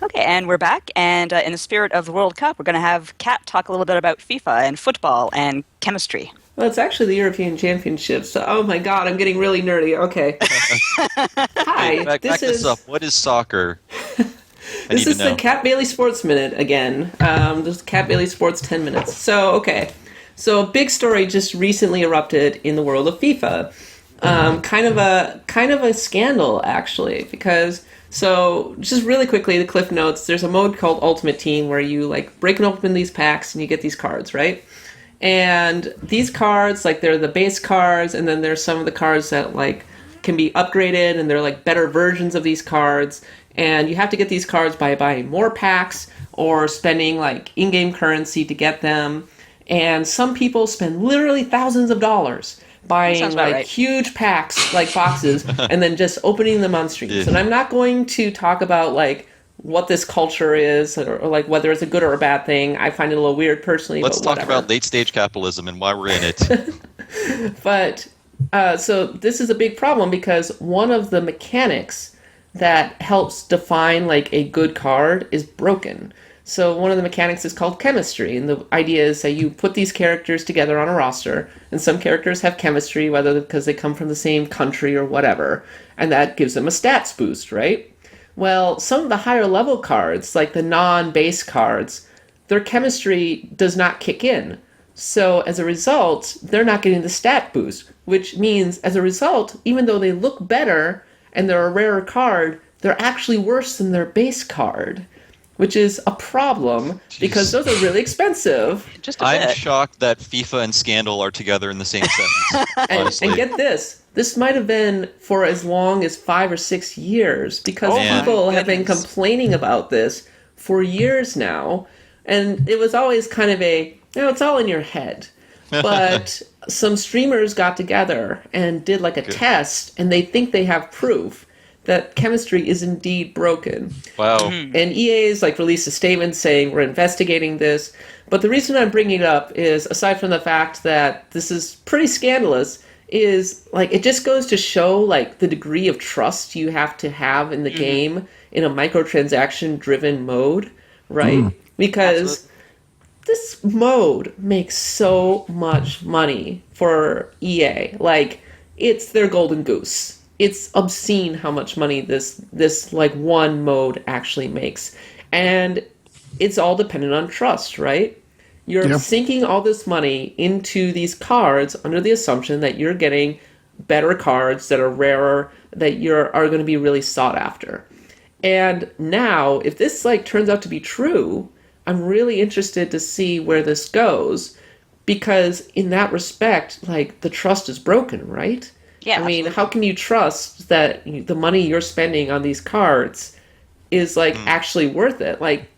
Okay, and we're back. And in the spirit of the World Cup, we're going to have Kat talk a little bit about FIFA and football and chemistry. Well, it's actually the European Championships. So, oh my God, I'm getting really nerdy. Okay. Wait, Hi, back this up. What is soccer? I this need to is the know. Cat Bailey Sports Minute again. This is Cat Bailey Sports 10 minutes. So, okay. So, a big story just recently erupted in the world of FIFA. Kind of a scandal actually, because so just really quickly the cliff notes. There's a mode called Ultimate Team where you like break open these packs and you get these cards, right? And these cards, like they're the base cards, and then there's some of the cards that like can be upgraded, and they're like better versions of these cards. And you have to get these cards by buying more packs or spending like in-game currency to get them. And some people spend literally thousands of dollars buying Sounds about like right. huge packs, like boxes, and then just opening them on streams. And Yeah. I'm not going to talk about like what this culture is or like whether it's a good or a bad thing. I find it a little weird personally, Let's but talk whatever. about late stage capitalism and why we're in it. But so this is a big problem because one of the mechanics that helps define like a good card is broken. So one of the mechanics is called chemistry, and the idea is that you put these characters together on a roster, and some characters have chemistry, whether because they come from the same country or whatever, and that gives them a stats boost, right? Well, some of the higher level cards, like the non-base cards, their chemistry does not kick in. So as a result, they're not getting the stat boost, which means as a result, even though they look better and they're a rarer card, they're actually worse than their base card, which is a problem because Jeez. those are really expensive. Just a I'm bit. shocked that FIFA and Scandal are together in the same sentence, And honestly. get this. This might have been for as long as 5 or 6 years because Oh Man. people my have been goodness. complaining about this for years now. And it was always kind of it's all in your head. But some streamers got together and did like a Good. test, and they think they have proof that chemistry is indeed broken. Wow. And EA's like released a statement saying we're investigating this. But the reason I'm bringing it up is, aside from the fact that this is pretty scandalous, is like it just goes to show like the degree of trust you have in the game in a microtransaction driven mode, right? Because this mode makes so much money for EA. Like it's their golden goose. It's obscene how much money this like one mode actually makes. And it's all dependent on trust, right? You're Yeah. sinking all this money into these cards under the assumption that you're getting better cards that are rarer, that are going to be really sought after. And now, if this like turns out to be true, I'm really interested to see where this goes because in that respect, like the trust is broken, right? Yeah, I mean, absolutely. how can you trust that the money you're spending on these cards is like actually worth it? Like,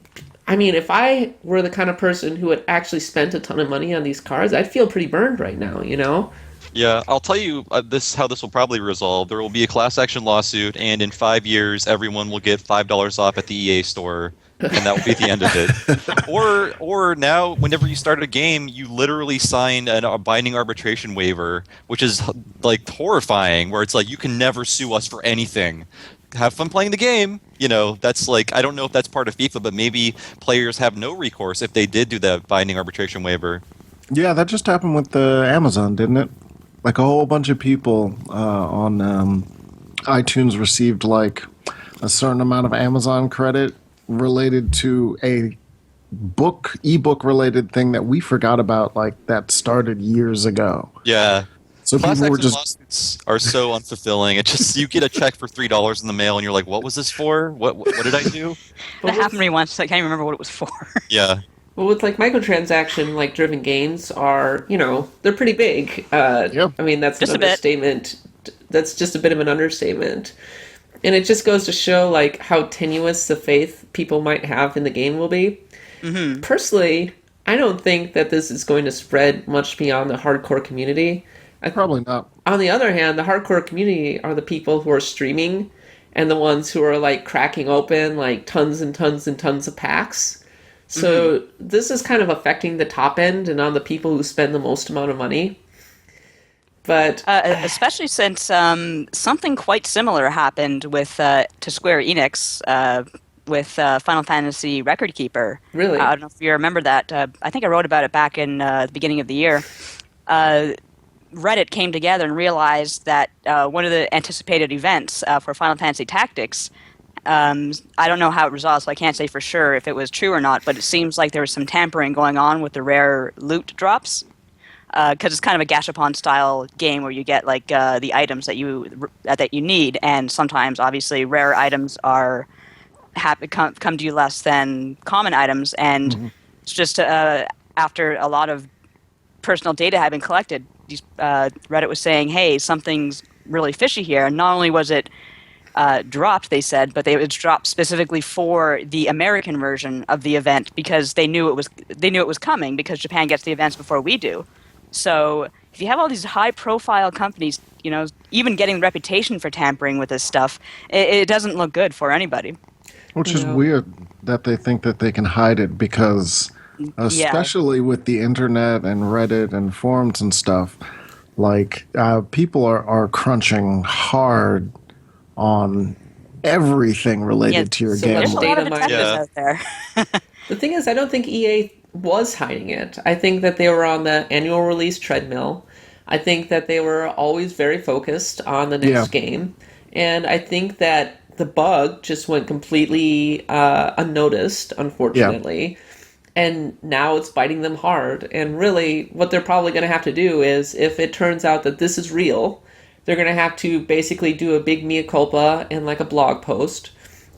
I mean, if I were the kind of person who had actually spent a ton of money on these cards, I'd feel pretty burned right now, you know? Yeah, I'll tell you this how this will probably resolve. There will be a class action lawsuit, and in 5 years, everyone will get $5 off at the EA store, and that will be the end of it. Or now, whenever you start a game, you literally sign a binding arbitration waiver, which is like horrifying, where it's like you can never sue us for anything. Have fun playing the game. You know, that's like I don't know if that's part of FIFA, but maybe players have no recourse if they did do that binding arbitration waiver. Yeah, that just happened with Amazon, didn't it? Like a whole bunch of people on iTunes received like a certain amount of Amazon credit related to a ebook related thing that we forgot about, like that started years ago. Yeah. So Class people were action just lawsuits are so unfulfilling. It just you get a check for $3 in the mail, and you're like, "What was this for? What did I do?" That happened to me once. I can't even remember what it was for. Yeah, Well, with like microtransaction like driven games are, they're pretty big. Yep. I mean, that's an Just a bit. understatement. That's just a bit of an understatement. And it just goes to show like how tenuous the faith people might have in the game will be. Personally, I don't think that this is going to spread much beyond the hardcore community. probably not. On the other hand, the hardcore community are the people who are streaming and the ones who are like cracking open like tons and tons and tons of packs. So this is kind of affecting the top end and on the people who spend the most amount of money. But Especially since something quite similar happened with to Square Enix with Final Fantasy Record Keeper. I Really? don't know if you remember that. I think I wrote about it back in the beginning of the year. Uh, Reddit came together and realized that one of the anticipated events for Final Fantasy Tactics. I don't know how it resolved, so I can't say for sure if it was true or not. But it seems like there was some tampering going on with the rare loot drops, because it's kind of a Gashapon style game where you get like the items that you need, and sometimes obviously rare items are come to you less than common items, and Mhm. it's just after a lot of personal data had been collected, Reddit was saying, "Hey, something's really fishy here." And not only was it dropped, they said, but it was dropped specifically for the American version of the event because they knew it was coming because Japan gets the events before we do. So if you have all these high-profile companies, even getting the reputation for tampering with this stuff, it doesn't look good for anybody. Which is No. weird that they think that they can hide it because, Yeah, especially with the internet and Reddit and forums and stuff, like people are crunching hard on everything yeah. related to your So game There's much a lot life. of data detectives mining. Yeah. out there. The thing is, I don't think EA was hiding it. I think that they were on the annual release treadmill. I think that they were always very focused on the Yeah, next game. And I think that the bug just went completely unnoticed, yeah, unfortunately. And now it's biting them hard. And really, what they're probably going to have to do is, if it turns out that this is real, they're going to have to basically do a big mea culpa in like a blog post,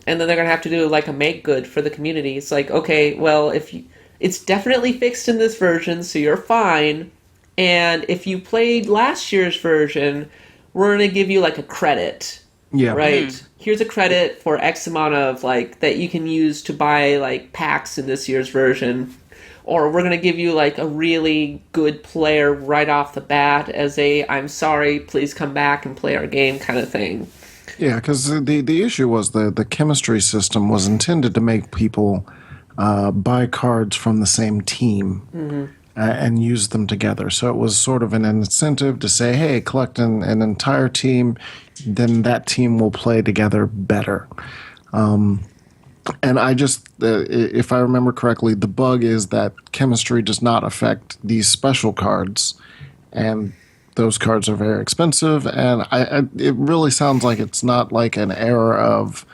and then they're going to have to do like a make good for the community. It's like, okay, well, if you, it's definitely fixed in this version, so you're fine. And if you played last year's version, we're going to give you like a credit, yeah. Mhm. right? Here's a credit for X amount of like that you can use to buy like packs in this year's version. Or we're gonna give you like a really good player right off the bat as a I'm sorry, please come back and play our game kind of thing. Yeah, because the issue was the chemistry system was intended to make people buy cards from the same team Hmm. and use them together. So it was sort of an incentive to say, hey, collect an entire team, then that team will play together better. And I just, if I remember correctly, the bug is that chemistry does not affect these special cards, and those cards are very expensive. And it really sounds like it's not like an error of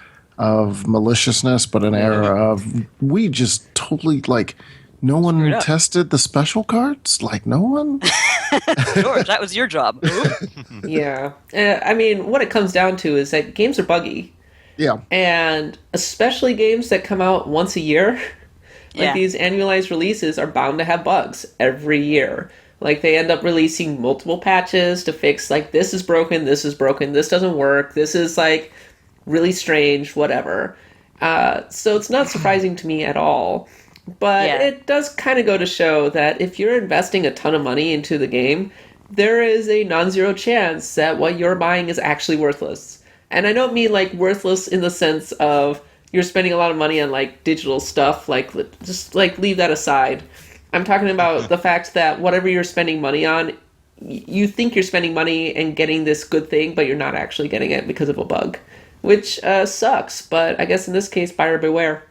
maliciousness, but an Yeah. error of we just totally like no Screwed one up. tested the special cards, like no one. George, that was your job. Oop. Yeah. I mean, what it comes down to is that games are buggy. Yeah, And especially games that come out once a year, like Yeah. these annualized releases are bound to have bugs every year. Like they end up releasing multiple patches to fix like this is broken, this doesn't work, this is like really strange, whatever. So it's not surprising to me at all. But Yeah. it does kind of go to show that if you're investing a ton of money into the game, there is a non zero chance that what you're buying is actually worthless. And I don't mean like worthless in the sense of you're spending a lot of money on like digital stuff, like just like leave that aside. I'm talking about the fact that whatever you're spending money on, you think you're spending money and getting this good thing, but you're not actually getting it because of a bug, which sucks. But I guess in this case, buyer beware.